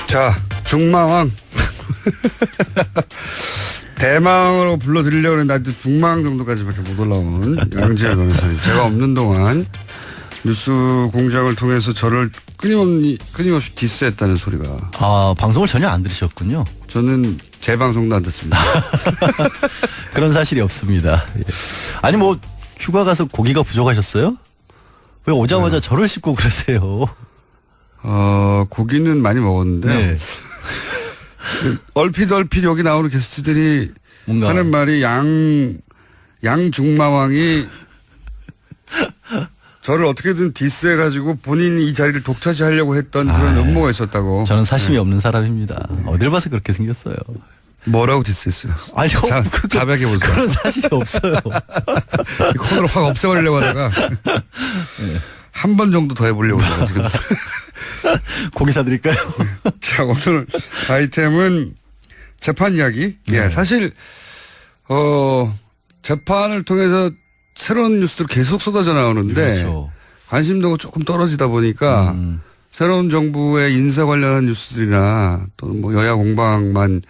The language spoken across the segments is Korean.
자, 중마왕. 대망으로 불러드리려고 했는데 중마왕 정도까지밖에 못 올라온 양지열 변호사님. 제가 없는 동안 뉴스 공장을 통해서 저를 끊임없이 디스했다는 소리가. 아, 방송을 전혀 안 들으셨군요. 저는 제 방송도 안 듣습니다. 그런 사실이 없습니다. 예. 아니 뭐 휴가 가서 고기가 부족하셨어요? 왜 오자마자 저를 씹고 그러세요? 고기는 많이 먹었는데요. 네. 얼핏 여기 나오는 게스트들이 뭔가 하는 말이 양중마왕이 저를 어떻게든 디스해가지고 본인이 이 자리를 독차지하려고 했던 그런 음모가 있었다고. 저는 사심이 없는 사람입니다. 어딜 봐서 그렇게 생겼어요. 뭐라고 디스했어요? 아니요. 자백해 보세요. 그런 사실이 없어요. 이 코너를 확 없애버리려고 하다가 네. 한 번 정도 더 해보려고 해요 지금. 고기 사드릴까요? 자, 오늘 아이템은 재판 이야기. 네. 예, 사실 재판을 통해서 새로운 뉴스들 계속 쏟아져 나오는데 그렇죠. 관심도가 조금 떨어지다 보니까 새로운 정부의 인사 관련한 뉴스들이나 또는 뭐 여야 공방만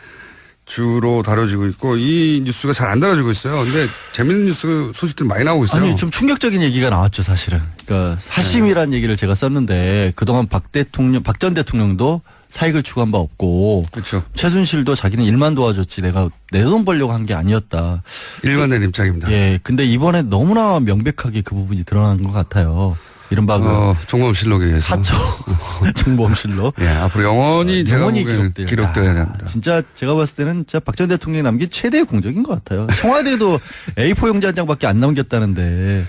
주로 다뤄지고 있고 이 뉴스가 잘 안 다뤄지고 있어요. 근데 재밌는 뉴스 소식들 많이 나오고 있어요. 아니 좀 충격적인 얘기가 나왔죠 사실은. 그러니까 사심이라는 얘기를 제가 썼는데 그동안 박 전 대통령도 사익을 추구한 바 없고 그렇죠. 최순실도 자기는 일만 도와줬지 내가 내 돈 벌려고 한 게 아니었다. 일관된 입장입니다. 예, 근데 이번에 너무나 명백하게 그 부분이 드러난 것 같아요. 이른바 정보실록에 의해서. 사초 정보실록. 예, 앞으로 영원히 기록되어야 됩니다. 진짜 제가 봤을 때는 진짜 박 전 대통령이 남긴 최대의 공적인 것 같아요. 청와대도 A4 용지 한 장밖에 안 남겼다는데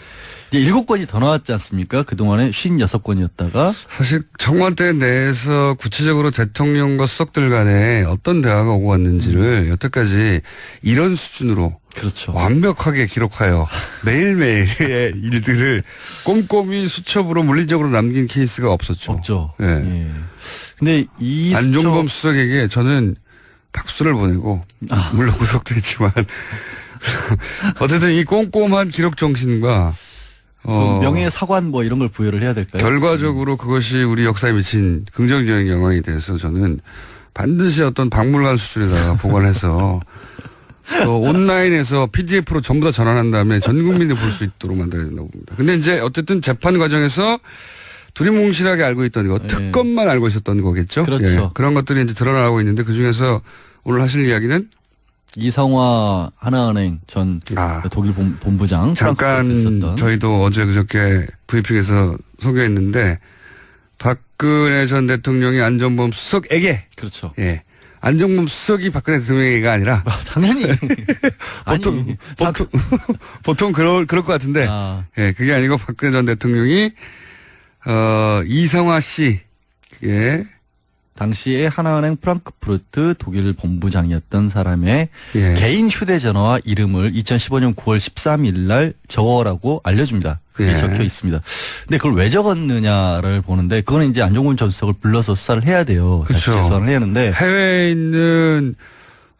이제 7건이 더 나왔지 않습니까? 그동안에 56건이었다가. 사실 청와대 내에서 구체적으로 대통령과 수석들 간에 어떤 대화가 오고 왔는지를 여태까지 이런 수준으로 그렇죠. 완벽하게 기록하여 매일매일의 일들을 꼼꼼히 수첩으로 물리적으로 남긴 케이스가 없었죠. 없죠. 예. 예. 근데 이 안종범 수석에게 저는 박수를 보내고 물론 구속도 했지만 어쨌든 이 꼼꼼한 기록 정신과 명예사관 뭐 이런 걸 부여를 해야 될까요? 결과적으로 그것이 우리 역사에 미친 긍정적인 영향이 돼서 저는 반드시 어떤 박물관 수준에다가 보관해서 온라인에서 PDF로 전부 다 전환한 다음에 전 국민이 볼 수 있도록 만들어야 된다고 봅니다. 근데 이제 어쨌든 재판 과정에서 두리뭉실하게 알고 있던 거, 특검만 알고 있었던 거겠죠? 그렇죠. 예, 그런 것들이 이제 드러나고 있는데 그 중에서 오늘 하실 이야기는 이성화 하나은행 전 독일 본부장 잠깐 저희도 어제 그저께 브리핑에서 소개했는데 박근혜 전 대통령이 안종범 수석에게 그렇죠. 예. 안종범 수석이 박근혜 대통령이가 아니라 당연히 보통 그럴 것 같은데 예, 그게 아니고 박근혜 전 대통령이 이성화 씨의 당시에 하나은행 프랑크푸르트 독일 본부장이었던 사람의 개인 휴대전화와 이름을 2015년 9월 13일 날 적어라고 알려줍니다. 그게 적혀 있습니다. 근데 그걸 왜 적었느냐를 보는데 그거는 이제 안종범 전 수석을 불러서 수사를 해야 돼요. 그렇죠. 수사를 해야 하는데 해외에 있는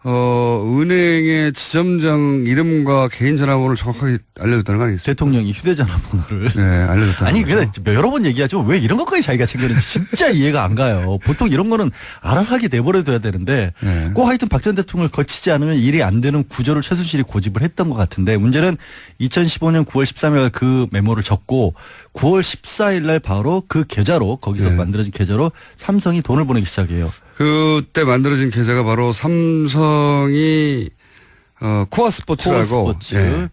은행의 지점장 이름과 개인 전화번호를 정확하게 알려줬다는 거 아니겠어요? 대통령이 휴대전화 번호를. 네, 알려줬다는 아니, 근데 여러 번 얘기하죠. 왜 이런 것까지 자기가 챙겼는지 진짜 이해가 안 가요. 보통 이런 거는 알아서 하게 내버려둬야 되는데 꼭 하여튼 박 전 대통령을 거치지 않으면 일이 안 되는 구조를 최순실이 고집을 했던 것 같은데 문제는 2015년 9월 13일 그 메모를 적고 9월 14일 날 바로 그 계좌로 거기서 만들어진 계좌로 삼성이 돈을 보내기 시작해요. 그때 만들어진 계좌가 바로 삼성이 코아 스포츠라고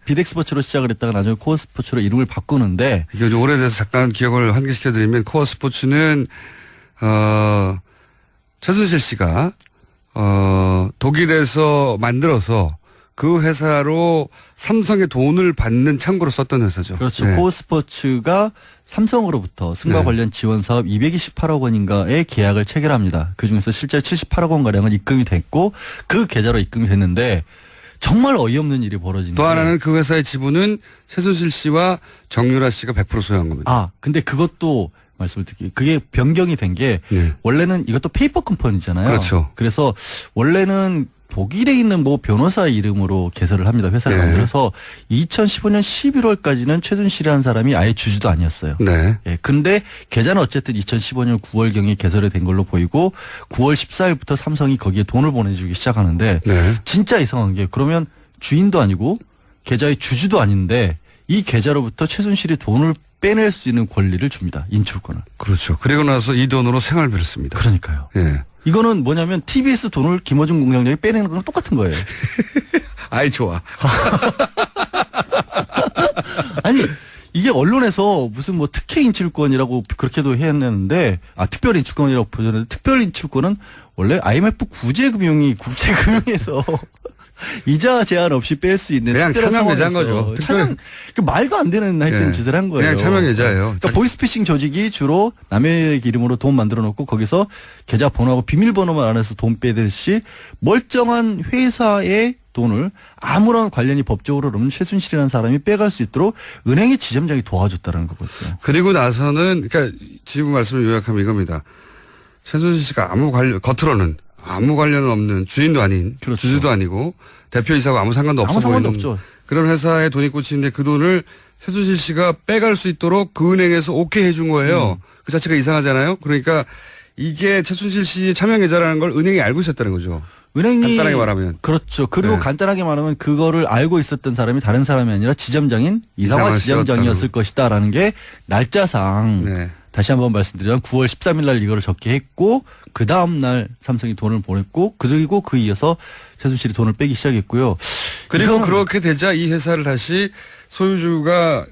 비덱스포츠로 시작을 했다가 나중에 코어 스포츠로 이름을 바꾸는데 이게 좀 오래돼서 잠깐 기억을 환기시켜드리면 코어 스포츠는 최순실 씨가 독일에서 만들어서 그 회사로 삼성의 돈을 받는 창구로 썼던 회사죠. 그렇죠. 코어 스포츠가 삼성으로부터 승마 관련 지원 사업 228억 원인가의 계약을 체결합니다. 그중에서 실제 78억 원가량은 입금이 됐고 그 계좌로 입금이 됐는데 정말 어이없는 일이 벌어지는 또 하나는 그 회사의 지분은 최순실 씨와 정유라 씨가 100% 소유한 겁니다. 근데 그것도 말씀을 드릴게요. 그게 변경이 된 게 원래는 이것도 페이퍼 컴퍼니잖아요. 그렇죠. 그래서 원래는 독일에 있는 뭐 변호사 이름으로 개설을 합니다. 회사를 네. 만들어서 2015년 11월까지는 최순실이라는 사람이 아예 주주도 아니었어요. 네. 예, 근데 계좌는 어쨌든 2015년 9월경에 개설이 된 걸로 보이고 9월 14일부터 삼성이 거기에 돈을 보내주기 시작하는데 네. 진짜 이상한 게 그러면 주인도 아니고 계좌의 주주도 아닌데 이 계좌로부터 최순실이 돈을 빼낼 수 있는 권리를 줍니다. 인출권을. 그렇죠. 그리고 나서 이 돈으로 생활비를 씁니다. 그러니까요. 예. 이거는 뭐냐면 TBS 돈을 김어준 공장장이 빼내는 거랑 똑같은 거예요. 아이 좋아. 아니 이게 언론에서 무슨 뭐 특혜 인출권이라고 그렇게도 했는데 특별 인출권이라고 표현했는데 특별 인출권은 원래 IMF 구제금융이 국제금융에서 이자 제한 없이 뺄 수 있는 그냥 특별한 차명 계좌인 상황에서 거죠. 차명 그 말도 안 되는 하여튼 네. 짓을 한 거예요. 그냥 차명 계좌예요. 그러니까 보이스피싱 조직이 주로 남의 이름으로 돈 만들어 놓고 거기서 계좌 번호하고 비밀번호만 안에서 돈 빼듯이 멀쩡한 회사의 돈을 아무런 관련이 법적으로 없는 최순실이라는 사람이 빼갈 수 있도록 은행의 지점장이 도와줬다는 거거든요. 그리고 나서는 그러니까 지금 말씀을 요약하면 이겁니다. 최순실 씨가 겉으로는 아무 관련은 없는 주인도 아닌 그렇죠. 주주도 아니고 대표이사하고 아무 상관도 없어 아무 상관도 보이는 없죠. 그런 회사에 돈이 꽂히는데 그 돈을 최순실 씨가 빼갈 수 있도록 그 은행에서 오케이 해준 거예요. 그 자체가 이상하잖아요. 그러니까 이게 최순실 씨의 차명 계좌라는 걸 은행이 알고 있었다는 거죠. 은행이 간단하게 말하면. 그렇죠. 그리고 네. 간단하게 말하면 그거를 알고 있었던 사람이 다른 사람이 아니라 지점장인 이상화 지점장이었을 것이다라는 게 날짜상 네. 다시 한번 말씀드리면 9월 13일 날 이거를 적게 했고 그 다음 날 삼성이 돈을 보냈고 그리고 그 이어서 최순실이 돈을 빼기 시작했고요. 그리고 그렇게 되자 이 회사를 다시 소유주가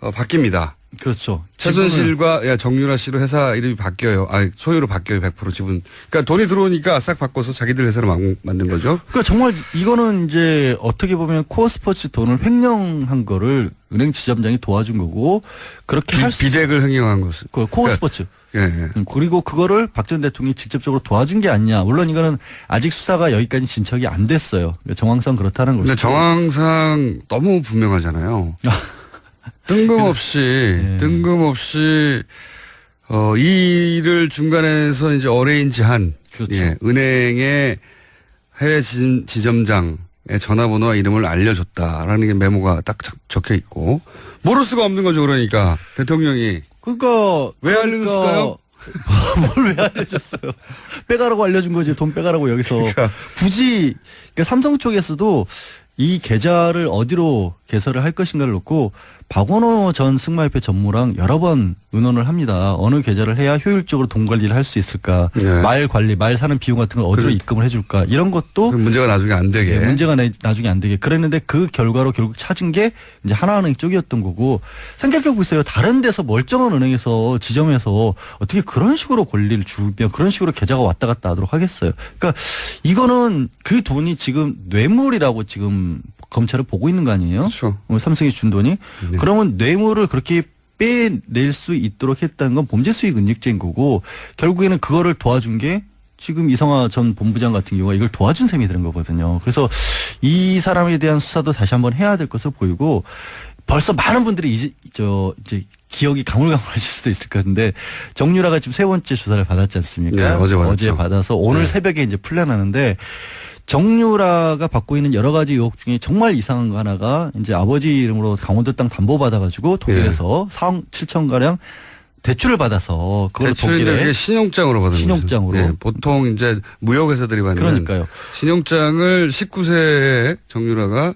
바뀝니다. 그렇죠. 최순실과 정유라 씨로 회사 이름이 바뀌어요. 소유로 바뀌어요. 100% 지분. 그러니까 돈이 들어오니까 싹 바꿔서 자기들 회사를 만든 거죠. 그러니까 정말 이거는 이제 어떻게 보면 코어 스포츠 돈을 횡령한 거를 은행 지점장이 도와준 거고 그렇게 비대를 횡령한 것은. 코어 스포츠. 예. 그리고 그거를 박 전 대통령이 직접적으로 도와준 게 아니냐. 물론 이거는 아직 수사가 여기까지 진척이 안 됐어요. 정황상 그렇다는 거죠. 근데 정황상 너무 분명하잖아요. 뜬금없이 이를 중간에서 이제 어레인지한 그렇죠. 예, 은행의 해외 지점장의 전화번호와 이름을 알려줬다라는 게 메모가 딱 적혀 있고 모를 수가 없는 거죠. 그러니까 대통령이 그러니까 왜 알려줬을까요? 뭘 왜 알려줬어요? 빼가라고 알려준 거지. 돈 빼가라고 여기서 굳이 그러니까 삼성 쪽에서도 이 계좌를 어디로 개설을 할 것인가를 놓고 박원호 전 승마협회 전무랑 여러 번 의논을 합니다. 어느 계좌를 해야 효율적으로 돈 관리를 할 수 있을까? 네. 말 관리, 말 사는 비용 같은 걸 어디로 입금을 해줄까? 이런 것도 문제가 나중에 안 되게. 문제가 나중에 안 되게. 그랬는데 그 결과로 결국 찾은 게 이제 하나은행 쪽이었던 거고 생각해 보세요. 다른 데서 멀쩡한 은행에서 지점에서 어떻게 그런 식으로 권리를 주면 그런 식으로 계좌가 왔다 갔다 하도록 하겠어요. 그러니까 이거는 그 돈이 지금 뇌물이라고 지금 검찰을 보고 있는 거 아니에요? 그렇죠. 삼성이 준 돈이. 네. 그러면 뇌물을 그렇게 빼낼 수 있도록 했다는 건 범죄 수익 은닉죄인 거고 결국에는 그거를 도와준 게 지금 이성화 전 본부장 같은 경우가 이걸 도와준 셈이 되는 거거든요. 그래서 이 사람에 대한 수사도 다시 한번 해야 될 것으로 보이고 벌써 많은 분들이 이제 기억이 가물가물하실 수도 있을 것 같은데 정유라가 지금 세 번째 조사를 받았지 않습니까? 네, 어제 받아서 오늘 네. 새벽에 이제 풀려나는데 정유라가 받고 있는 여러 가지 의혹 중에 정말 이상한 거 하나가 이제 아버지 이름으로 강원도 땅 담보 받아가지고 독일에서 4억 7천 가량 대출을 받아서 그걸 독일에 신용장으로 받은 신용장으로 거죠. 예, 보통 이제 무역회사들이 받는 그러니까요. 신용장을 19세의 정유라가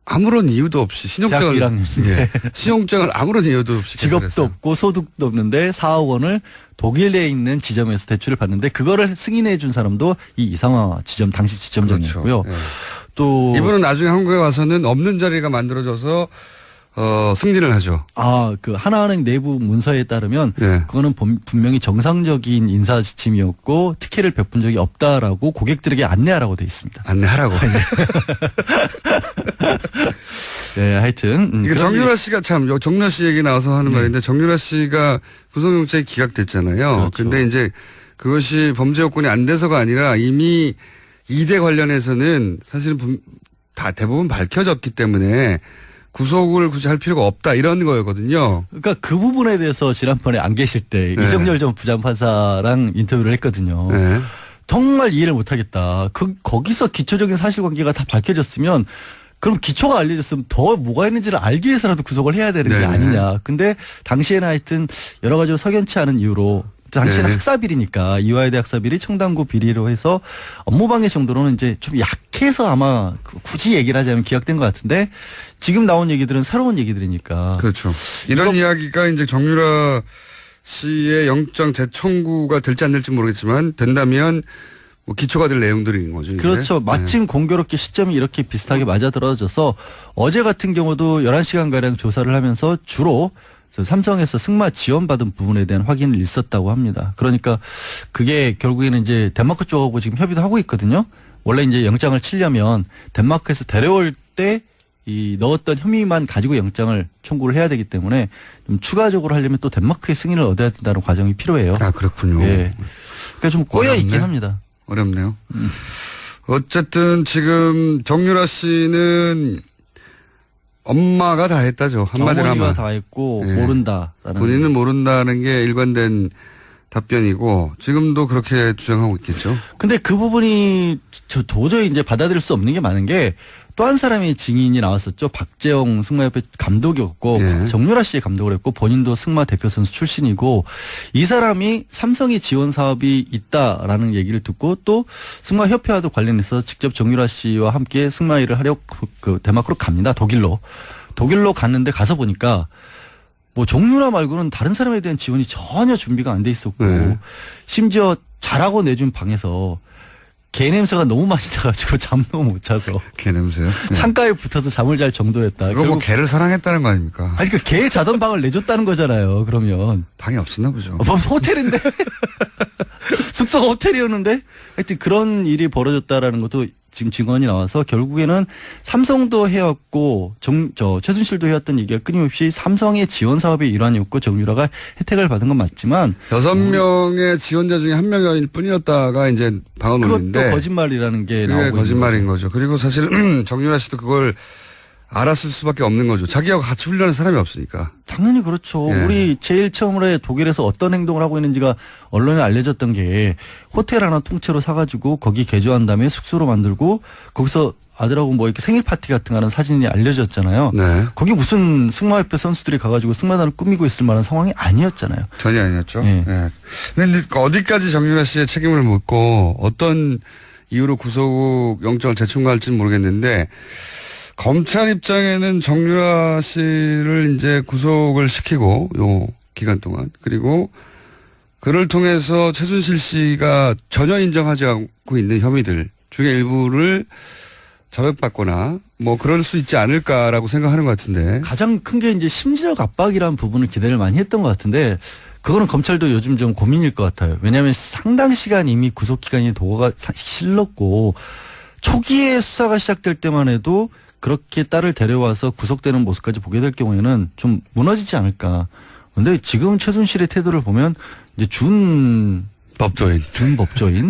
아무런 이유도 없이 신용장을 대학교 1학년인데 예, 신용장을 아무런 이유도 없이 직업도 개설했어요. 없고 소득도 없는데 4억 원을 독일에 있는 지점에서 대출을 받는데 그거를 승인해 준 사람도 이 이상화 지점 당시 지점장이었고요. 그렇죠. 예. 또 이분은 나중에 한국에 와서는 없는 자리가 만들어져서 승진을 하죠. 그 하나은행 내부 문서에 따르면 네. 그거는 분명히 정상적인 인사 지침이었고 특혜를 베푼 적이 없다라고 고객들에게 안내하라고 돼 있습니다. 안내하라고. 네, 하여튼 이게 정유라 씨가 참 정유라 씨 얘기 나와서 하는 말인데 정유라 씨가 구속영장이 기각됐잖아요. 그렇죠. 근데 이제 그것이 범죄 요건이 안 돼서가 아니라 이미 이대 관련해서는 사실은 다 대부분 밝혀졌기 때문에 구속을 굳이 할 필요가 없다 이런 거였거든요. 그러니까 그 부분에 대해서 지난번에 안 계실 때 네. 이정열 전 부장판사랑 인터뷰를 했거든요. 네. 정말 이해를 못하겠다. 거기서 기초적인 사실관계가 다 밝혀졌으면 그럼 기초가 알려졌으면 더 뭐가 있는지를 알기 위해서라도 구속을 해야 되는 게 네네. 아니냐. 근데 당시에는 하여튼 여러 가지로 석연치 않은 이유로 당시에는 네. 학사비리니까 이화여대 학사비리 청담고 비리로 해서 업무방해 정도로는 이제 좀 약해서 아마 굳이 얘기를 하자면 기각된 것 같은데 지금 나온 얘기들은 새로운 얘기들이니까. 그렇죠. 이런 이야기가 이제 정유라 씨의 영장 재청구가 될지 안 될지 모르겠지만 된다면 뭐 기초가 될 내용들인 거죠. 이게. 그렇죠. 마침 네. 공교롭게 시점이 이렇게 비슷하게 맞아떨어져서 어제 같은 경우도 11시간가량 조사를 하면서 주로 삼성에서 승마 지원받은 부분에 대한 확인을 있었다고 합니다. 그러니까 그게 결국에는 이제 덴마크 쪽하고 지금 협의도 하고 있거든요. 원래 이제 영장을 치려면 덴마크에서 데려올 때 이 넣었던 혐의만 가지고 영장을 청구를 해야 되기 때문에 좀 추가적으로 하려면 또 덴마크의 승인을 얻어야 된다는 과정이 필요해요. 아, 그렇군요. 예. 그러니까 좀 꼬여 있긴 어렵네. 합니다. 어렵네요. 어쨌든 지금 정유라 씨는 엄마가 다 했다죠. 한마디로 어머니가 하면. 다 했고 예. 모른다라는. 본인은 모른다는 게 일관된 답변이고 지금도 그렇게 주장하고 있겠죠. 근데 그 부분이 저 도저히 이제 받아들일 수 없는 게 많은 게 또 한 사람의 증인이 나왔었죠. 박재영 승마협회 감독이었고 예. 정유라 씨의 감독을 했고 본인도 승마 대표 선수 출신이고 이 사람이 삼성이 지원 사업이 있다라는 얘기를 듣고 또 승마협회와도 관련해서 직접 정유라 씨와 함께 승마 일을 하려고 그 덴마크로 갑니다. 독일로 갔는데 가서 보니까 뭐 정유라 말고는 다른 사람에 대한 지원이 전혀 준비가 안 돼 있었고 네. 심지어 자라고 내준 방에서 개 냄새가 너무 많이 나가지고 잠도 못 자서 개 냄새요. 네. 창가에 붙어서 잠을 잘 정도였다. 이거 뭐 개를 사랑했다는 거 아닙니까? 아니 그 개 자던 방을 내줬다는 거잖아요. 그러면 방이 없었나 보죠. 뭐 호텔인데 숙소가 호텔이었는데 하여튼 그런 일이 벌어졌다라는 것도 지금 증언이 나와서 결국에는 삼성도 해왔고 최순실도 해왔던 얘기가 끊임없이 삼성의 지원 사업의 일환이었고 정유라가 혜택을 받은 건 맞지만 6명의 지원자 중에 1명일 뿐이었다가 이제 방언론인데 그것도 거짓말이라는 게 그게 나오고 거짓말인 있는 거죠. 그리고 사실 정유라 씨도 그걸 알았을 수밖에 없는 거죠. 자기하고 같이 훈련한 사람이 없으니까. 당연히 그렇죠. 예. 우리 제일 처음으로 독일에서 어떤 행동을 하고 있는지가 언론에 알려졌던 게 호텔 하나 통째로 사가지고 거기 개조한 다음에 숙소로 만들고 거기서 아들하고 뭐 이렇게 생일 파티 같은 거 하는 사진이 알려졌잖아요. 네. 거기 무슨 승마협회 선수들이 가가지고 승마단을 꾸미고 있을 만한 상황이 아니었잖아요. 전혀 아니었죠. 예. 예. 근데 이제 어디까지 정유라 씨의 책임을 묻고 어떤 이유로 구속 영장을 재청구할지는 모르겠는데 검찰 입장에는 정유라 씨를 이제 구속을 시키고 요 기간 동안 그리고 그를 통해서 최순실 씨가 전혀 인정하지 않고 있는 혐의들 중에 일부를 자백받거나 뭐 그럴 수 있지 않을까라고 생각하는 것 같은데. 가장 큰 게 이제 심리적 압박이라는 부분을 기대를 많이 했던 것 같은데 그거는 검찰도 요즘 좀 고민일 것 같아요. 왜냐하면 상당 시간 이미 구속기간이 도가 실렀고 초기에 수사가 시작될 때만 해도 그렇게 딸을 데려와서 구속되는 모습까지 보게 될 경우에는 좀 무너지지 않을까. 근데 지금 최순실의 태도를 보면 이제 준 법조인.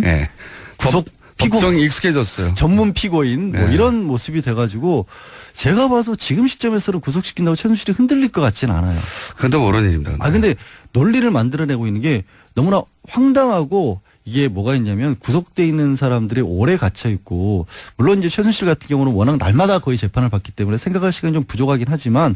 예. 구속 법정이 익숙해졌어요. 전문 피고인 뭐 네. 이런 모습이 돼가지고 제가 봐도 지금 시점에서는 구속시킨다고 최순실이 흔들릴 것 같지는 않아요. 그것도 모르는 일입니다. 아 근데 논리를 만들어내고 있는 게 너무나 황당하고 이게 뭐가 있냐면 구속돼 있는 사람들이 오래 갇혀 있고 물론 이제 최순실 같은 경우는 워낙 날마다 거의 재판을 받기 때문에 생각할 시간이 좀 부족하긴 하지만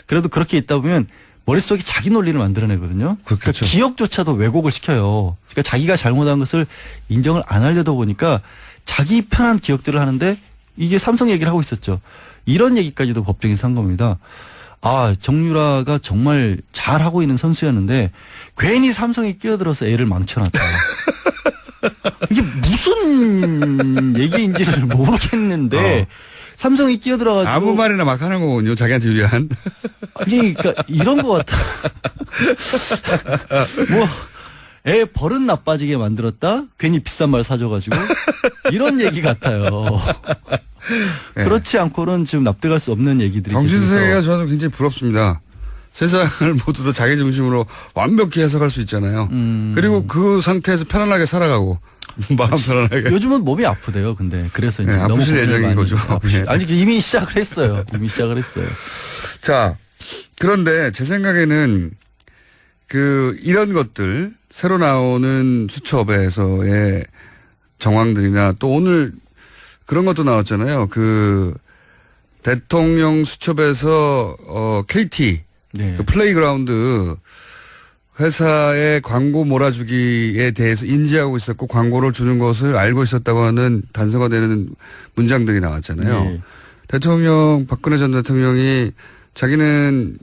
그래도 그렇게 있다 보면 머릿속에 자기 논리를 만들어내거든요. 그러니까 그렇겠죠. 기억조차도 왜곡을 시켜요. 그러니까 자기가 잘못한 것을 인정을 안 하려다 보니까 자기 편한 기억들을 하는데 이게 삼성 얘기를 하고 있었죠. 이런 얘기까지도 법정에서 한 겁니다. 아, 정유라가 정말 잘하고 있는 선수였는데 괜히 삼성이 끼어들어서 애를 망쳐놨다. 이게 무슨 얘기인지를 모르겠는데 삼성이 끼어들어가지고 아무 말이나 막 하는 거군요. 자기한테 유리한. 아니, 그러니까 이런 것 같아. 뭐, 애 버릇 나빠지게 만들었다? 괜히 비싼 말 사줘가지고. 이런 얘기 같아요. 네. 그렇지 않고는 지금 납득할 수 없는 얘기들이 정신세계가 계속해서. 저는 굉장히 부럽습니다. 세상을 모두 다 자기 중심으로 완벽히 해석할 수 있잖아요. 그리고 그 상태에서 편안하게 살아가고 마음 편안하게. 요즘은 몸이 아프대요, 근데. 그래서 이제 네, 너무 아프실 고민을 예정인 많이 거죠. 아프시- 네. 아니, 이미 시작을 했어요. 이미 시작을 했어요. 자, 그런데 제 생각에는 이런 것들, 새로 나오는 수첩에서의 정황들이나 또 오늘 그런 것도 나왔잖아요. 그 대통령 수첩에서 KT 네. 그 플레이그라운드 회사의 광고 몰아주기에 대해서 인지하고 있었고 광고를 주는 것을 알고 있었다고 하는 단서가 되는 문장들이 나왔잖아요. 네. 박근혜 전 대통령이 자기는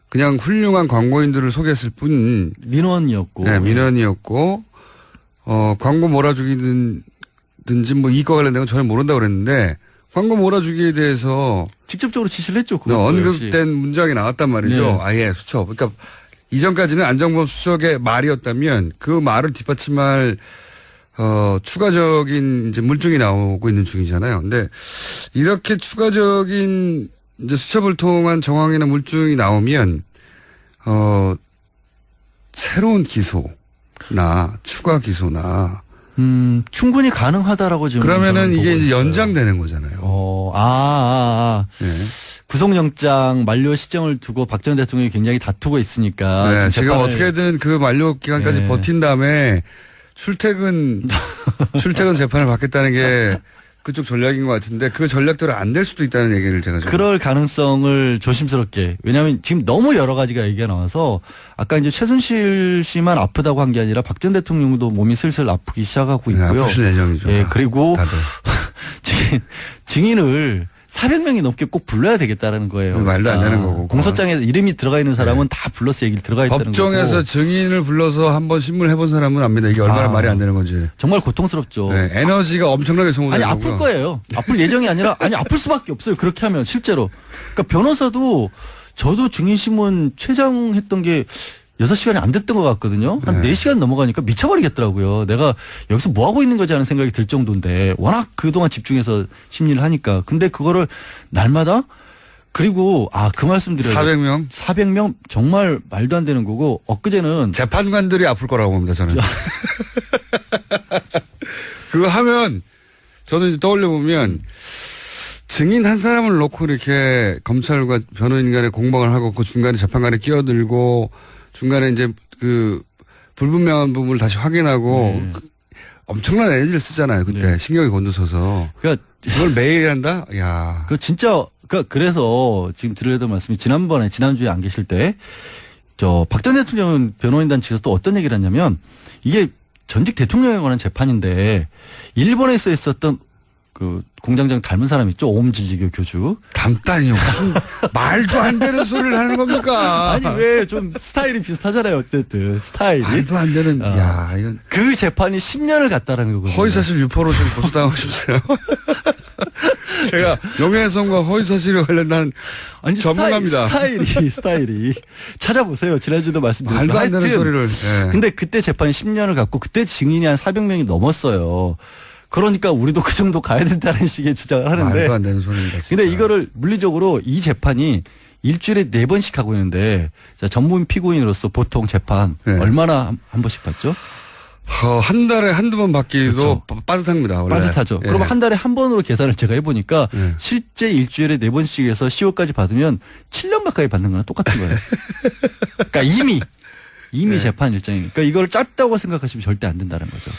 그냥 훌륭한 광고인들을 소개했을 뿐 민원이었고. 네, 민원이었고 광고 몰아주기든지 뭐 이거 관련된 건 전혀 모른다고 그랬는데 광고 몰아주기에 대해서 직접적으로 지시를 했죠. 언급된 문장이 나왔단 말이죠. 네. 아예 수첩. 그러니까 이전까지는 안정범 수석의 말이었다면 그 말을 뒷받침할 추가적인 이제 물증이 나오고 있는 중이잖아요. 근데 이렇게 추가적인 이제 수첩을 통한 정황이나 물증이 나오면 새로운 기소나 추가 기소나 충분히 가능하다라고 지금. 그러면은 저는 이게 보고 이제 있어요. 연장되는 거잖아요. 네. 네. 구속영장 만료 시점을 두고 박 전 대통령이 굉장히 다투고 있으니까. 네, 지금 재판을- 어떻게든 그 만료 기간까지 네. 버틴 다음에 출퇴근 재판을 받겠다는 게 그쪽 전략인 것 같은데 그 전략대로 안 될 수도 있다는 얘기를 제가 좀. 그럴 가능성을 조심스럽게. 왜냐하면 지금 너무 여러 가지가 얘기가 나와서 아까 이제 최순실 씨만 아프다고 한 게 아니라 박 전 대통령도 몸이 슬슬 아프기 시작하고 네, 있고요. 아프실 예정이죠. 예, 다. 그리고 다들. 증인을 400명이 넘게 꼭 불러야 되겠다라는 거예요. 말도 안 되는 거고. 공소장에 이름이 들어가 있는 사람은 다 불러서 얘기를 들어가 있다는 법정에서 거고. 증인을 불러서 한번 신문을 해본 사람은 압니다. 이게 얼마나 말이 안 되는 건지. 정말 고통스럽죠. 네, 에너지가 엄청나게 소모되는 아니 거고요. 아플 거예요. 아플 예정이 아니라 아플 수밖에 없어요. 그렇게 하면 실제로. 그러니까 변호사도 저도 증인신문 최장했던 게 6시간이 안 됐던 것 같거든요. 한 네. 4시간 넘어가니까 미쳐버리겠더라고요. 내가 여기서 뭐 하고 있는 거지 하는 생각이 들 정도인데 워낙 그동안 집중해서 심리를 하니까. 근데 그거를 날마다 그리고 그 말씀 드려요. 400명? 400명 정말 말도 안 되는 거고 엊그제는 재판관들이 아플 거라고 봅니다, 저는. 그거 하면 저는 이제 떠올려 보면 증인 한 사람을 놓고 이렇게 검찰과 변호인 간에 공방을 하고 그 중간에 재판관에 끼어들고 중간에 이제 그 불분명한 부분을 다시 확인하고 네. 엄청난 에너지를 쓰잖아요. 그때 네. 신경이 곤두서서. 그러니까 그걸 매일 한다? 야. 진짜 그래서 지금 드려야 말씀이 지난주에 안 계실 때 박 전 대통령 변호인단 측에서 또 어떤 얘기를 했냐면 이게 전직 대통령에 관한 재판인데 일본에서 있었던 그 공장장 닮은 사람 있죠? 오음진지교 교주. 닮다니요. 무슨 말도 안 되는 소리를 하는 겁니까? 아니 왜 좀 스타일이 비슷하잖아요. 어쨌든 스타일이. 말도 안 되는. 야, 이건 그 재판이 10년을 갔다라는 거거든요. 허위사실 유포로 좀 고소당하고 싶어요. 제가 명예훼손과 허위사실에 관련된 아니, 전문가입니다. 스타일이 찾아보세요. 지난주도 말씀드렸지만 말도 안 되는 하여튼 소리를. 예. 근데 그때 재판이 10년을 갔고 그때 증인이 한 400명이 넘었어요. 그러니까 우리도 그 정도 가야 된다는 식의 주장을 하는데. 말도 안 되는 소리입니다. 진짜. 근데 이거를 물리적으로 이 재판이 일주일에 4번씩 하고 있는데 자, 전문 피고인으로서 보통 재판 네. 얼마나 한 번씩 받죠? 한 달에 한두 번 받기도 그렇죠. 빠듯합니다. 원래. 빠듯하죠. 예. 그럼 한 달에 한 번으로 계산을 제가 해보니까 예. 실제 일주일에 4번씩 해서 10월까지 받으면 7년 가까이 받는 거랑 똑같은 거예요. 그러니까 이미 네. 재판 일정이니까 그러니까 이걸 짧다고 생각하시면 절대 안 된다는 거죠.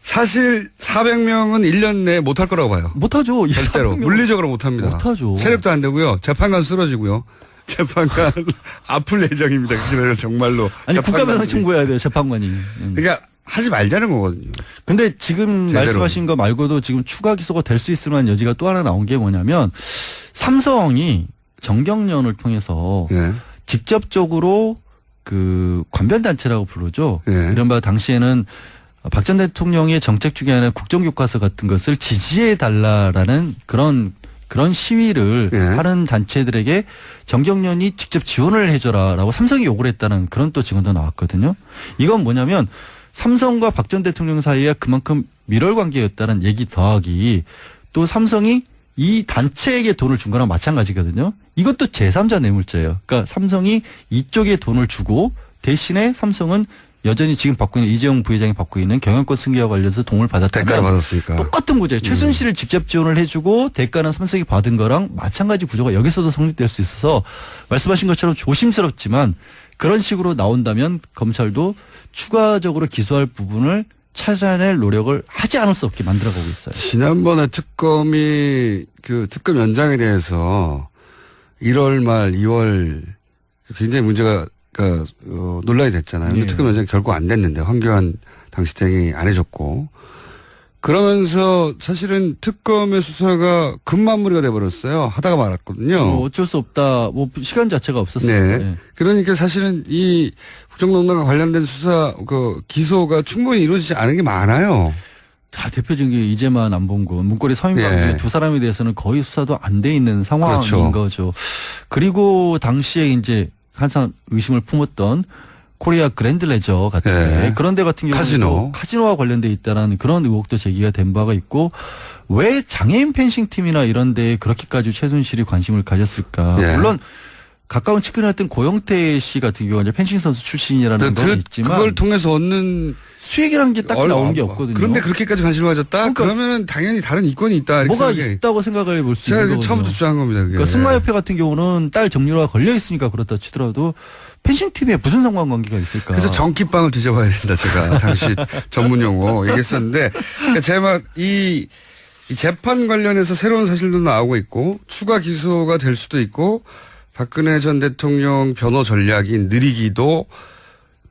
사실 400명은 1년 내에 못할 거라고 봐요. 못하죠. 이 절대로. 400명. 물리적으로 못합니다. 못하죠. 체력도 안 되고요. 재판관 쓰러지고요. 재판관 아플 예정입니다. 그날 정말로. 아니 국가배상 재판관들이. 청구해야 돼요. 재판관이. 그러니까 하지 말자는 거거든요. 근데 지금 제대로. 말씀하신 거 말고도 지금 추가 기소가 될 수 있을 만한 여지가 또 하나 나온 게 뭐냐면 삼성이 정경련을 통해서 예. 직접적으로 그 관변단체라고 부르죠. 예. 이른바 당시에는 박 전 대통령의 정책 중에 하나 국정교과서 같은 것을 지지해 달라라는 그런 시위를 예. 하는 단체들에게 정경련이 직접 지원을 해줘라라고 삼성이 요구를 했다는 그런 또 증언도 나왔거든요. 이건 뭐냐면 삼성과 박 전 대통령 사이에 그만큼 밀월 관계였다는 얘기 더하기 또 삼성이 이 단체에게 돈을 준 거랑 마찬가지거든요. 이것도 제3자 뇌물죄예요. 그러니까 삼성이 이쪽에 돈을 주고 대신에 삼성은 여전히 지금 받고 있는 이재용 부회장이 받고 있는 경영권 승계와 관련해서 돈을 대가를 받았다면 받았으니까. 똑같은 구조예요. 최순실을 직접 지원을 해주고 대가는 삼성이 받은 거랑 마찬가지 구조가 여기서도 성립될 수 있어서 말씀하신 것처럼 조심스럽지만 그런 식으로 나온다면 검찰도 추가적으로 기소할 부분을 찾아낼 노력을 하지 않을 수 없게 만들어가고 있어요. 지난번에 특검이 그 특검 연장에 대해서 1월 말 2월 굉장히 문제가 논란이 됐잖아요. 근데 특검 연장이 결국 안 됐는데 황교안 당시장이 안 해줬고 그러면서 사실은 특검의 수사가 급마무리가 돼버렸어요. 하다가 말았거든요. 어쩔 수 없다. 뭐 시간 자체가 없었어요. 네. 네. 그러니까 사실은 이 국정농단과 관련된 수사 기소가 충분히 이루어지지 않은 게 많아요. 자, 대표적인 게 이재만 안봉근 문고리 서인방 두 사람에 대해서는 거의 수사도 안 돼 있는 상황인 그렇죠. 거죠. 그리고 당시에 이제 항상 의심을 품었던 코리아 그랜드 레저 같은 그런 데 같은 경우는 카지노와 관련돼 있다라는 그런 의혹도 제기가 된 바가 있고 왜 장애인 펜싱 팀이나 이런 데에 그렇게까지 최순실이 관심을 가졌을까? 물론 가까운 측근이었던 고영태 씨 같은 경우는 펜싱 선수 출신이라는 건 있지만 그걸 통해서 얻는 수익이라는 게 딱히 나온 게 없거든요. 그런데 그렇게까지 관심을 가졌다? 그러면 당연히 다른 이권이 있다. 뭐가 있다고 생각을 볼 수 있는 거거든요. 제가 처음부터 주장한 겁니다. 그게. 그러니까 승마협회 같은 경우는 딸 정유라가 걸려 있으니까 그렇다 치더라도 펜싱팀에 무슨 상관관계가 있을까. 그래서 전기빵을 뒤져봐야 된다. 제가 당시 전문 용어 얘기했었는데 그러니까 제 말 이 재판 관련해서 새로운 사실도 나오고 있고 추가 기소가 될 수도 있고 박근혜 전 대통령 변호 전략이 느리기도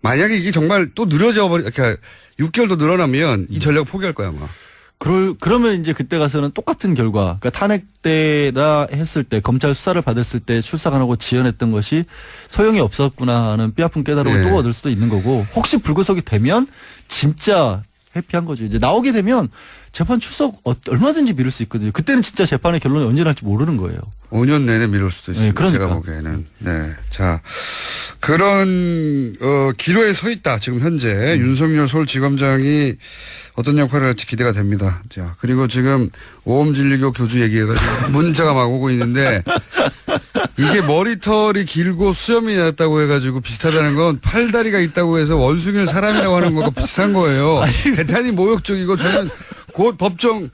만약에 이게 정말 또 느려져 버리 이렇게 6개월 더 늘어나면 이 전략을 포기할 거야 아마. 그러면 이제 그때 가서는 똑같은 결과, 그러니까 탄핵 때라 했을 때 검찰 수사를 받았을 때 출석 안 하고 지연했던 것이 소용이 없었구나 하는 뼈아픈 깨달음을 또 얻을 수도 있는 거고 혹시 불구속이 되면 진짜 회피한 거죠. 이제 나오게 되면 재판 출석 얼마든지 미룰 수 있거든요. 그때는 진짜 재판의 결론이 언제 날지 모르는 거예요. 5년 내내 미룰 수도 있습니다. 그러니까. 제가 보기에는. 네. 자, 그런 기로에 서 있다. 지금 현재 윤석열 서울지검장이 어떤 역할을 할지 기대가 됩니다. 자, 그리고 지금 오험진리교 교주 얘기해가지고 문자가 막 오고 있는데 이게 머리털이 길고 수염이 났다고 해가지고 비슷하다는 건 팔다리가 있다고 해서 원숭이를 사람이라고 하는 거가 비슷한 거예요. 대단히 모욕적이고 저는 곧 법정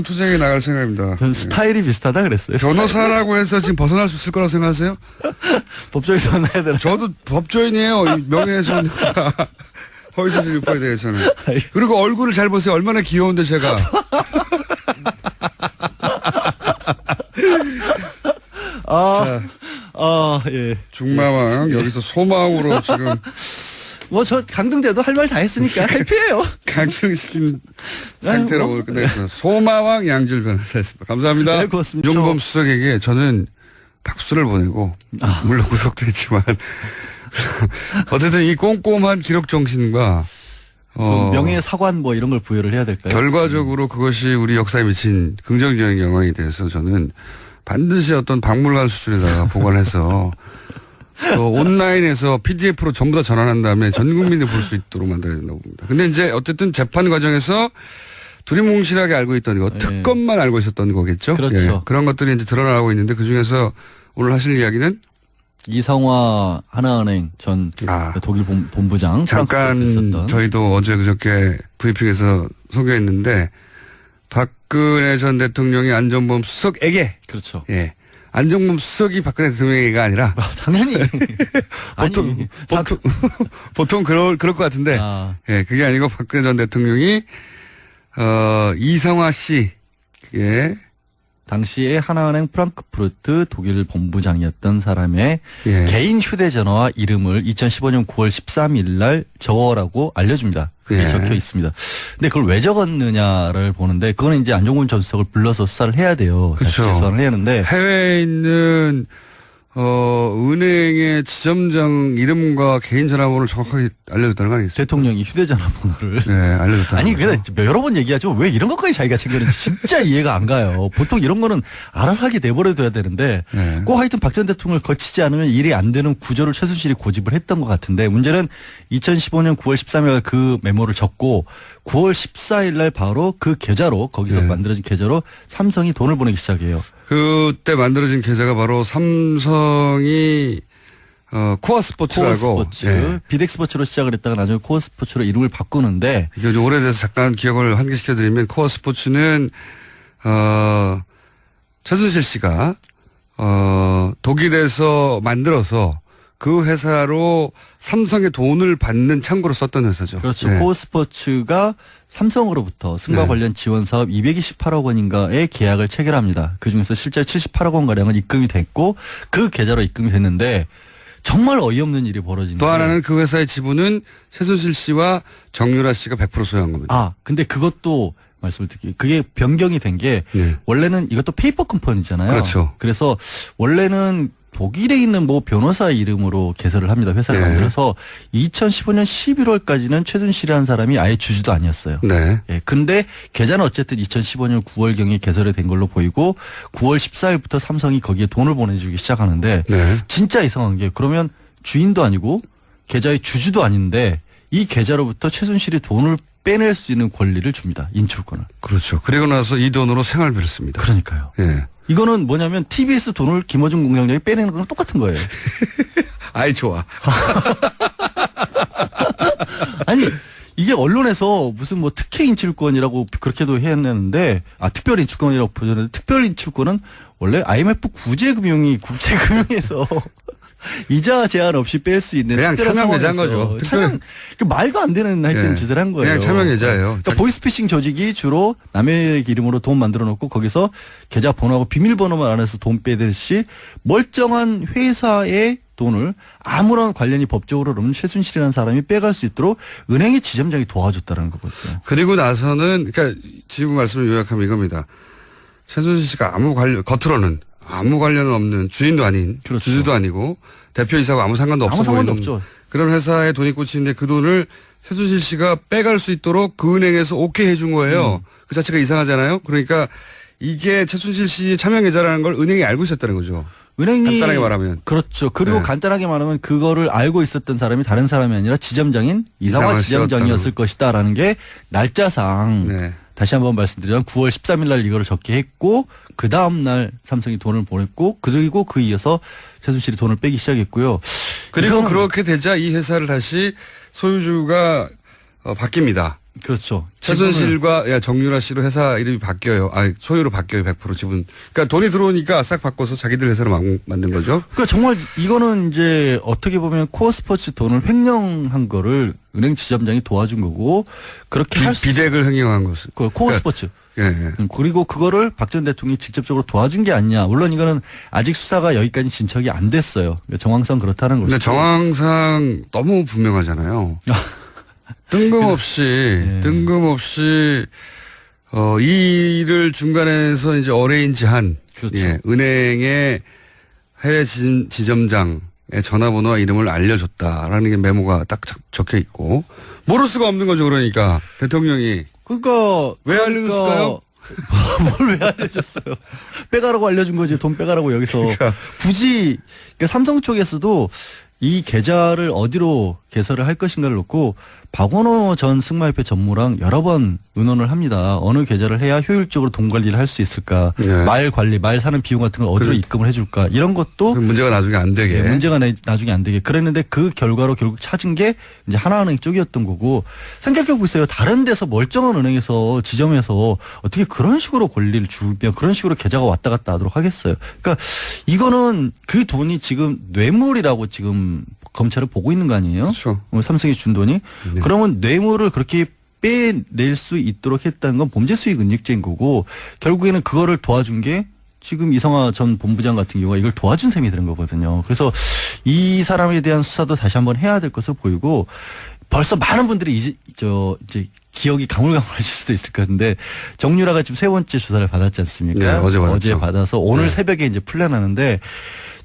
투쟁에 나갈 생각입니다. 전 스타일이 비슷하다 그랬어요. 변호사라고 해서 지금 벗어날 수 있을 거라고 생각하세요? 법정에서 만나야 되나? 저도 법조인이에요. 명예훼손 허위사실 유포에 대해서는. 그리고 얼굴을 잘 보세요. 얼마나 귀여운데 제가. 예. 중마왕 여기서 소마왕으로 지금. 뭐 저 강등돼도 할 말 다 했으니까 해피해요. 강등시킨 상태로 오늘 끝내겠습니다. 소마왕 양질 변호사였습니다. 감사합니다. 네, 고맙습니다. 윤종범 수석에게 저는 박수를 보내고 물론 구속도 했지만 어쨌든 이 꼼꼼한 기록 정신과 명예사관 뭐 이런 걸 부여를 해야 될까요? 결과적으로 그것이 우리 역사에 미친 긍정적인 영향에 대해서 저는 반드시 어떤 박물관 수준에다가 보관해서 온라인에서 PDF로 전부 다 전환한 다음에 전 국민이 볼 수 있도록 만들어야 된다고 봅니다. 근데 이제 어쨌든 재판 과정에서 두리뭉실하게 알고 있던 거, 특검만 알고 있었던 거겠죠? 그렇죠. 예, 그런 것들이 이제 드러나고 있는데 그 중에서 오늘 하실 이야기는 이성화 하나은행 전 독일 본부장. 잠깐 저희도 어제 그저께 브리핑에서 소개했는데 박근혜 전 대통령이 안종범 수석에게. 그렇죠. 예. 안종범 수석이 박근혜 대통령이가 아니라. 당연히. 보통 그럴 것 같은데. 예, 그게 아니고 박근혜 전 대통령이, 이성화 씨, 예. 당시에 하나은행 프랑크푸르트 독일 본부장이었던 사람의 개인 휴대전화와 이름을 2015년 9월 13일 날 적어라고 알려줍니다. 그게 적혀 있습니다. 근데 그걸 왜 적었느냐를 보는데 그거는 이제 안종범 전 수석을 불러서 수사를 해야 돼요. 그렇죠. 수사를 해야 하는데 해외에 있는 은행의 지점장 이름과 개인 전화번호를 정확하게 알려줬다는 거 아니겠어요? 대통령이 휴대전화 번호를. 네, 알려줬다는 아니, 거죠. 근데 여러 번 얘기하죠. 왜 이런 것까지 자기가 챙겼는지 진짜 이해가 안 가요. 보통 이런 거는 알아서 하게 내버려둬야 되는데 꼭 하여튼 박 전 대통령을 거치지 않으면 일이 안 되는 구조를 최순실이 고집을 했던 것 같은데 문제는 2015년 9월 13일 그 메모를 적고 9월 14일 날 바로 그 계좌로 거기서 만들어진 계좌로 삼성이 돈을 보내기 시작해요. 그때 만들어진 계좌가 바로 삼성이 코아 스포츠라고. 코어 스포츠. 비덱스포츠로 시작을 했다가 나중에 코어 스포츠로 이름을 바꾸는데. 이게 좀 오래돼서 잠깐 기억을 환기시켜드리면 코어 스포츠는 최순실 씨가 독일에서 만들어서 그 회사로 삼성의 돈을 받는 창구로 썼던 회사죠. 그렇죠. 네. 코어스포츠가 삼성으로부터 승마 네. 관련 지원 사업 228억 원인가의 계약을 체결합니다. 그중에서 실제 78억 원 가량은 입금이 됐고 그 계좌로 입금이 됐는데 정말 어이없는 일이 벌어지는 또 게 하나는 그 회사의 지분은 최순실 씨와 정유라 씨가 100% 소유한 겁니다. 근데 그것도 말씀을 드릴게요. 그게 변경이 된 게 네. 원래는 이것도 페이퍼 컴퍼니잖아요. 그렇죠. 그래서 원래는 독일에 있는 뭐 변호사 이름으로 개설을 합니다. 회사를 네. 만들어서 2015년 11월까지는 최순실이라는 사람이 아예 주주도 아니었어요. 네. 예, 근데 계좌는 어쨌든 2015년 9월경에 개설이 된 걸로 보이고 9월 14일부터 삼성이 거기에 돈을 보내주기 시작하는데 네. 진짜 이상한 게 그러면 주인도 아니고 계좌의 주주도 아닌데 이 계좌로부터 최순실이 돈을 빼낼 수 있는 권리를 줍니다. 인출권을. 그렇죠. 그리고 나서 이 돈으로 생활비를 씁니다. 그러니까요. 예. 이거는 뭐냐면 TBS 돈을 김어준 공장장이 빼내는 거랑 똑같은 거예요. 아이 좋아. 아니 이게 언론에서 무슨 뭐 특혜 인출권이라고 그렇게도 했는데 특별 인출권이라고 표현했는데 특별 인출권은 원래 IMF 구제금융이 국제금융에서 이자 제한 없이 뺄 수 있는 그냥 특별한 차명 계좌인 상황에서 거죠. 차명 그 말도 안 되는 하여튼 예. 짓을 한 거예요. 그냥 차명 계좌예요. 그러니까 보이스피싱 조직이 주로 남의 이름으로 돈 만들어 놓고 거기서 계좌 번호하고 비밀번호만 안에서 돈 빼듯이 멀쩡한 회사의 돈을 아무런 관련이 법적으로 없는 최순실이라는 사람이 빼갈 수 있도록 은행의 지점장이 도와줬다는 거거든요. 그리고 나서는 그러니까 지금 말씀을 요약하면 이겁니다. 최순실 씨가 아무 관련 겉으로는 아무 관련은 없는 주인도 아닌 그렇죠. 주주도 아니고 대표이사하고 아무 상관도 없어 아무 상관도 보이는 없죠. 그런 회사에 돈이 꽂히는데 그 돈을 최순실 씨가 빼갈 수 있도록 그 은행에서 오케이 해준 거예요. 그 자체가 이상하잖아요. 그러니까 이게 최순실 씨의 차명 계좌라는 걸 은행이 알고 있었다는 거죠. 은행이 간단하게 말하면. 그렇죠. 그리고 네. 간단하게 말하면 그거를 알고 있었던 사람이 다른 사람이 아니라 지점장인 이상화 지점장이었을 것이다라는 게 날짜상 네. 다시 한번 말씀드리면 9월 13일 날 이거를 적게 했고 그 다음 날 삼성이 돈을 보냈고 그리고 그 이어서 최순실이 돈을 빼기 시작했고요. 그리고 그렇게 되자 이 회사를 다시 소유주가 바뀝니다. 그렇죠. 최순실과 정유라 씨로 회사 이름이 바뀌어요. 소유로 바뀌어요. 100% 지분. 그러니까 돈이 들어오니까 싹 바꿔서 자기들 회사로 만든 거죠. 그러니까 정말 이거는 이제 어떻게 보면 코어스포츠 돈을 횡령한 거를 은행 지점장이 도와준 거고 그렇게 할 수 비대를 횡령한 것을. 코어스포츠. 예. 그리고 그거를 박 전 대통령이 직접적으로 도와준 게 아니냐. 물론 이거는 아직 수사가 여기까지 진척이 안 됐어요. 정황상 그렇다는 거죠. 근데 정황상 너무 분명하잖아요. 뜬금없이 이 일을 중간에서 이제 어레인지한 그렇죠. 예, 은행의 해외 지점장의 전화번호와 이름을 알려줬다라는 게 메모가 딱 적혀 있고 모를 수가 없는 거죠. 그러니까 대통령이 그러니까 왜 알려줬을까요? 뭘 왜 알려줬어요? 빼가라고 알려준 거지. 돈 빼가라고 여기서 그러니까. 굳이 그러니까 삼성 쪽에서도 이 계좌를 어디로 개설을 할 것인가를 놓고 박원호 전 승마협회 전무랑 여러 번 의논을 합니다. 어느 계좌를 해야 효율적으로 돈 관리를 할 수 있을까? 네. 말 관리, 말 사는 비용 같은 걸 어디로 입금을 해줄까? 이런 것도 문제가 나중에 안 되게. 문제가 나중에 안 되게. 그랬는데 그 결과로 결국 찾은 게 이제 하나은행 쪽이었던 거고 생각해 보세요. 다른 데서 멀쩡한 은행에서 지점에서 어떻게 그런 식으로 권리를 주면 그런 식으로 계좌가 왔다 갔다 하도록 하겠어요. 그러니까 이거는 그 돈이 지금 뇌물이라고 지금 검찰을 보고 있는 거 아니에요? 그렇죠. 삼성이 준 돈이. 네. 그러면 뇌물을 그렇게 빼낼 수 있도록 했다는 건 범죄 수익 은닉죄인 거고 결국에는 그거를 도와준 게 지금 이성화 전 본부장 같은 경우가 이걸 도와준 셈이 되는 거거든요. 그래서 이 사람에 대한 수사도 다시 한번 해야 될 것을 보이고 벌써 많은 분들이 이제 기억이 가물가물하실 수도 있을 것 같은데 정유라가 지금 세 번째 조사를 받았지 않습니까? 네, 어제 받았죠. 어제 받아서 오늘 네. 새벽에 이제 풀려나는데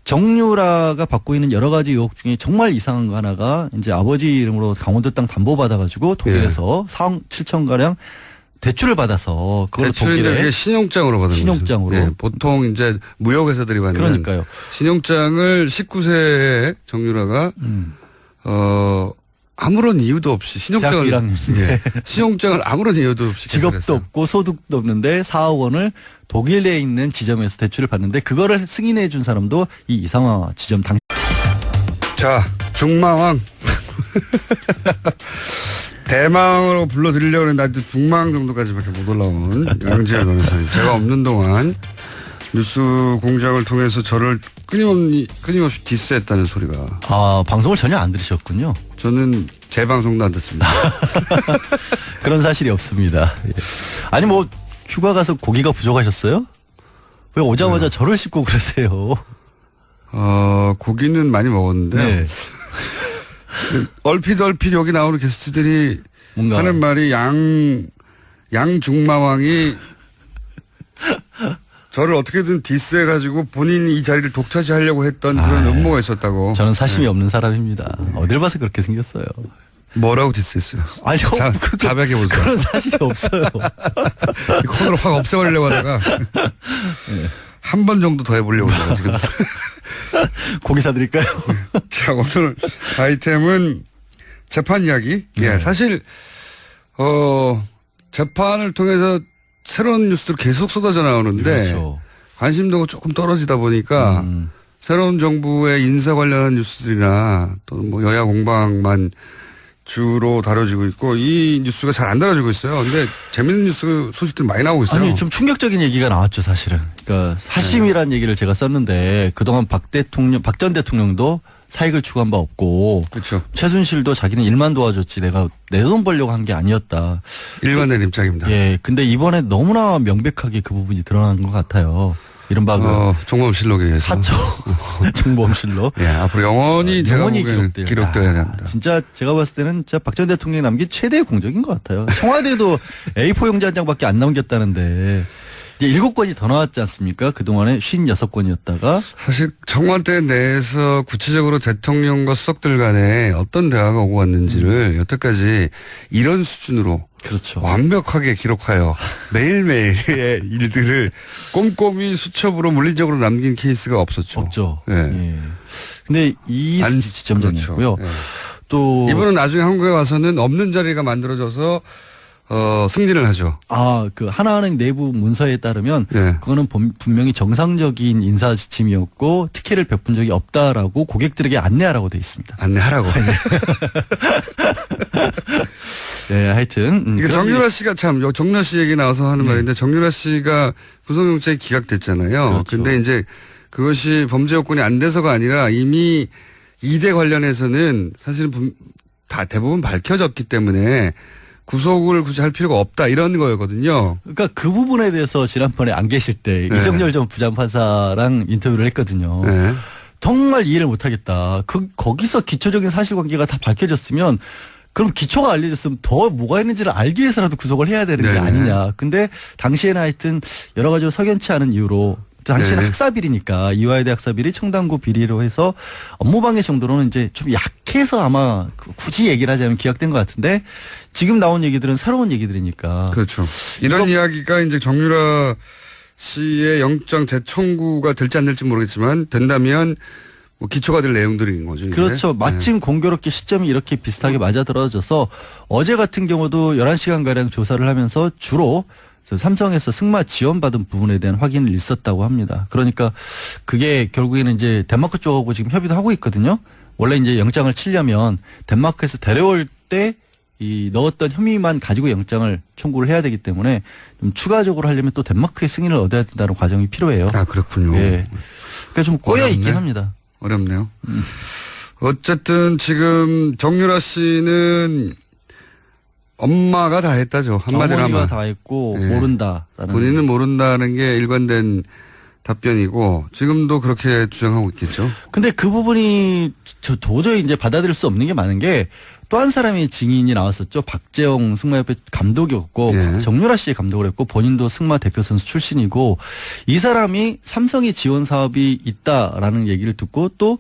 정유라가 받고 있는 여러 가지 의혹 중에 정말 이상한 거 하나가 이제 아버지 이름으로 강원도 땅 담보 받아가지고 독일에서 4억 7천 가량 대출을 받아서 그걸 대출인데 독일에 그게 신용장으로 받은 신용장으로. 거죠. 예, 보통 이제 무역회사들이 받는 그러니까요. 신용장을 19세에 정유라가 아무런 이유도 없이 대학교 1학년인데 신용장을 아무런 이유도 없이 직업도 개설했어요. 없고 소득도 없는데 4억 원을 독일에 있는 지점에서 대출을 받는데 그거를 승인해 준 사람도 이 이상화 지점 당. 자, 중망왕. 대망으로 불러드리려고 했는데 아직 중망 정도까지밖에 못 올라온 양지열 변호사님. 제가 없는 동안 뉴스 공장을 통해서 저를 끊임없이 디스했다는 소리가. 아, 방송을 전혀 안 들으셨군요. 저는 제 방송도 안 듣습니다. 그런 사실이 없습니다. 예. 아니 뭐 휴가 가서 고기가 부족하셨어요? 왜 오자마자 저를 씹고 그러세요? 고기는 많이 먹었는데요. 네. 얼핏 여기 나오는 게스트들이 뭔가 하는 말이 양중마왕이 저를 어떻게든 디스해가지고 본인이 이 자리를 독차지하려고 했던 그런 음모가 있었다고. 저는 사심이 없는 사람입니다. 어딜 봐서 그렇게 생겼어요. 뭐라고 디스했어요? 아니, 자백해 보세요. 그런 사실이 없어요. 이 코너를 확 없애버리려고 하다가 한 번 정도 더 해보려고 해요, 지금. 고기 사드릴까요? 자, 오늘 아이템은 재판 이야기. 예, 사실, 재판을 통해서 새로운 뉴스들 계속 쏟아져 나오는데 그렇죠. 관심도가 조금 떨어지다 보니까 새로운 정부의 인사 관련한 뉴스들이나 또 뭐 여야 공방만 주로 다뤄지고 있고 이 뉴스가 잘 안 다뤄지고 있어요. 근데 재밌는 뉴스 소식들 많이 나오고 있어요. 아니 좀 충격적인 얘기가 나왔죠, 사실은. 그러니까 사심이라는 얘기를 제가 썼는데 그동안 박 전 대통령도 사익을 추구한 바 없고, 그렇죠. 최순실도 자기는 일만 도와줬지 내가 내 돈 벌려고 한 게 아니었다. 일관된 입장입니다. 예, 근데 이번에 너무나 명백하게 그 부분이 드러난 것 같아요. 이른바 정보실록에 의해서. 사초 정보실록. 예, 앞으로 영원히 제가 영원히 보기에는 기록돼야 됩니다. 진짜 제가 봤을 때는 진짜 박 전 대통령이 남긴 최대의 공적인 것 같아요. 청와대도 A4 용지 한 장밖에 안 남겼다는데 이제 7건이 더 나왔지 않습니까? 그동안에 56건이었다가. 사실 청와대 내에서 구체적으로 대통령과 수석들 간에 어떤 대화가 오고 왔는지를 여태까지 이런 수준으로 그렇죠. 완벽하게 기록하여 매일매일의 일들을 꼼꼼히 수첩으로 물리적으로 남긴 케이스가 없었죠. 없죠. 예. 예. 근데 이 지점장이고요. 그렇죠. 예. 또 이분은 나중에 한국에 와서는 없는 자리가 만들어져서 승진을 하죠. 그 하나은행 내부 문서에 따르면 예. 그거는 분명히 정상적인 인사 지침이었고 특혜를 베푼 적이 없다라고 고객들에게 안내하라고 돼 있습니다. 안내하라고. 네, 하여튼 이게 정유라 씨가 참 정유라 씨 얘기 나와서 하는 말인데 정유라 씨가 구속영장이 기각됐잖아요. 그렇죠. 근데 이제 그것이 범죄 요건이 안 돼서가 아니라 이미 이대 관련해서는 사실은 다 대부분 밝혀졌기 때문에 구속을 굳이 할 필요가 없다 이런 거였거든요. 그러니까 그 부분에 대해서 지난번에 안 계실 때 네. 이정열 전 부장판사랑 인터뷰를 했거든요. 네. 정말 이해를 못하겠다. 거기서 기초적인 사실관계가 다 밝혀졌으면 그럼 기초가 알려졌으면 더 뭐가 있는지를 알기 위해서라도 구속을 해야 되는 게 네네. 아니냐. 근데 당시에는 하여튼 여러 가지로 석연치 않은 이유로 당시에는 네. 학사비리니까 이화여대 학사비리 청담고 비리로 해서 업무방해 정도로는 이제 좀 약해서 아마 굳이 얘기를 하자면 기각된 것 같은데 지금 나온 얘기들은 새로운 얘기들이니까. 그렇죠. 이런 이야기가 이제 정유라 씨의 영장 재청구가 될지 안 될지 모르겠지만 된다면 뭐 기초가 될 내용들인 거죠. 이게. 그렇죠. 마침 공교롭게 시점이 이렇게 비슷하게 맞아떨어져서 어제 같은 경우도 11시간가량 조사를 하면서 주로 삼성에서 승마 지원받은 부분에 대한 확인을 있었다고 합니다. 그러니까 그게 결국에는 이제 덴마크 쪽하고 지금 협의도 하고 있거든요. 원래 이제 영장을 치려면 덴마크에서 데려올 때 이 넣었던 혐의만 가지고 영장을 청구를 해야 되기 때문에 좀 추가적으로 하려면 또 덴마크의 승인을 얻어야 된다는 과정이 필요해요. 아, 그렇군요. 예. 그러니까 좀 꼬여 있긴 합니다. 어렵네요. 어쨌든 지금 정유라 씨는 엄마가 다 했다죠. 한마디로 어머니가 하면. 다 했고 예. 모른다라는. 본인은 모른다는 게 일관된 답변이고 지금도 그렇게 주장하고 있겠죠. 근데 그 부분이 도저히 이제 받아들일 수 없는 게 많은 게 또 한 사람의 증인이 나왔었죠. 박재홍 승마협회 감독이었고 예. 정유라 씨의 감독을 했고 본인도 승마 대표 선수 출신이고 이 사람이 삼성이 지원 사업이 있다라는 얘기를 듣고 또